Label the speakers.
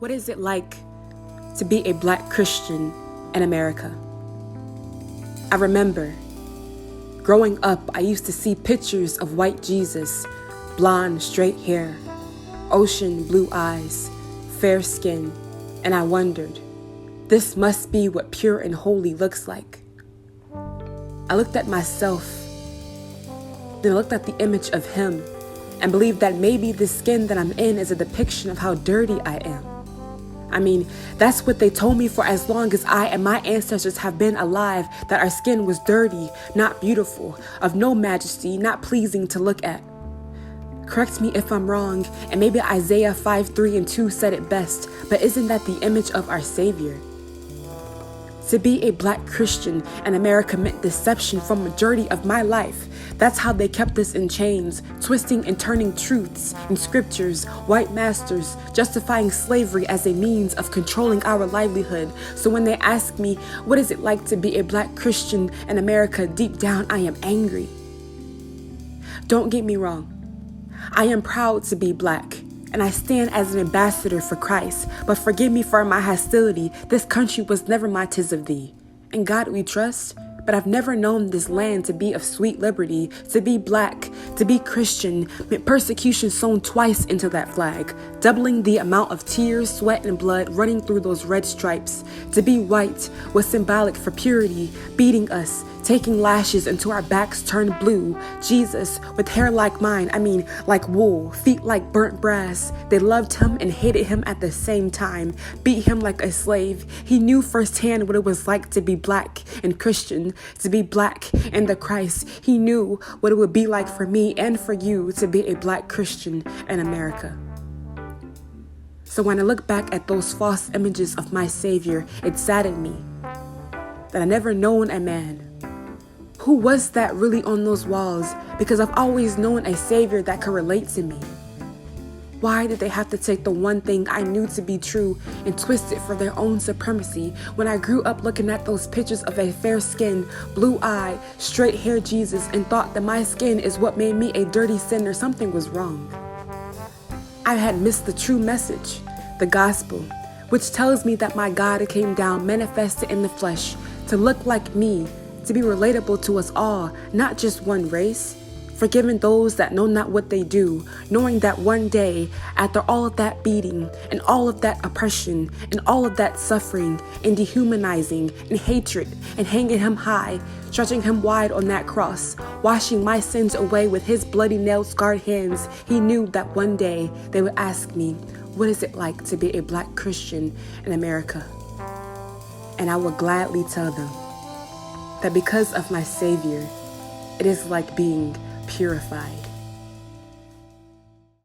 Speaker 1: What is it like to be a Black Christian in America? I remember growing up, I used to see pictures of white Jesus, blonde, straight hair, ocean blue eyes, fair skin, and I wondered, this must be what pure and holy looks like. I looked at myself, then I looked at the image of him, and believed that maybe the skin that I'm in is a depiction of how dirty I am. I mean, that's what they told me for as long as I and my ancestors have been alive, that our skin was dirty, not beautiful, of no majesty, not pleasing to look at. Correct me if I'm wrong, and maybe Isaiah 5:3-2 said it best, but isn't that the image of our Savior? To be a Black Christian in America meant deception from a majority of my life. That's how they kept us in chains, twisting and turning truths in scriptures, white masters, justifying slavery as a means of controlling our livelihood. So when they ask me, what is it like to be a Black Christian in America, deep down I am angry. Don't get me wrong. I am proud to be Black, and I stand as an ambassador for Christ. But forgive me for my hostility. This country was never my tis of thee. In God we trust, but I've never known this land to be of sweet liberty. To be Black, to be Christian, meant persecution sewn twice into that flag, doubling the amount of tears, sweat, and blood running through those red stripes. To be white was symbolic for purity, beating us, taking lashes until our backs turned blue. Jesus, with hair like mine, like wool, feet like burnt brass. They loved him and hated him at the same time, beat him like a slave. He knew firsthand what it was like to be Black and Christian, to be Black in the Christ. He knew what it would be like for me and for you to be a Black Christian in America. So when I look back at those false images of my Savior, it saddened me that I never known a man. Who was that really on those walls? Because I've always known a Savior that could relate to me. Why did they have to take the one thing I knew to be true and twist it for their own supremacy? When I grew up looking at those pictures of a fair-skinned, blue-eyed, straight-haired Jesus and thought that my skin is what made me a dirty sinner, something was wrong. I had missed the true message, the gospel, which tells me that my God came down manifested in the flesh to look like me, to be relatable to us all, not just one race, forgiving those that know not what they do, knowing that one day, after all of that beating and all of that oppression and all of that suffering and dehumanizing and hatred and hanging him high, stretching him wide on that cross, washing my sins away with his bloody nail-scarred hands, he knew that one day they would ask me, what is it like to be a Black Christian in America? And I would gladly tell them that because of my Savior, it is like being purified.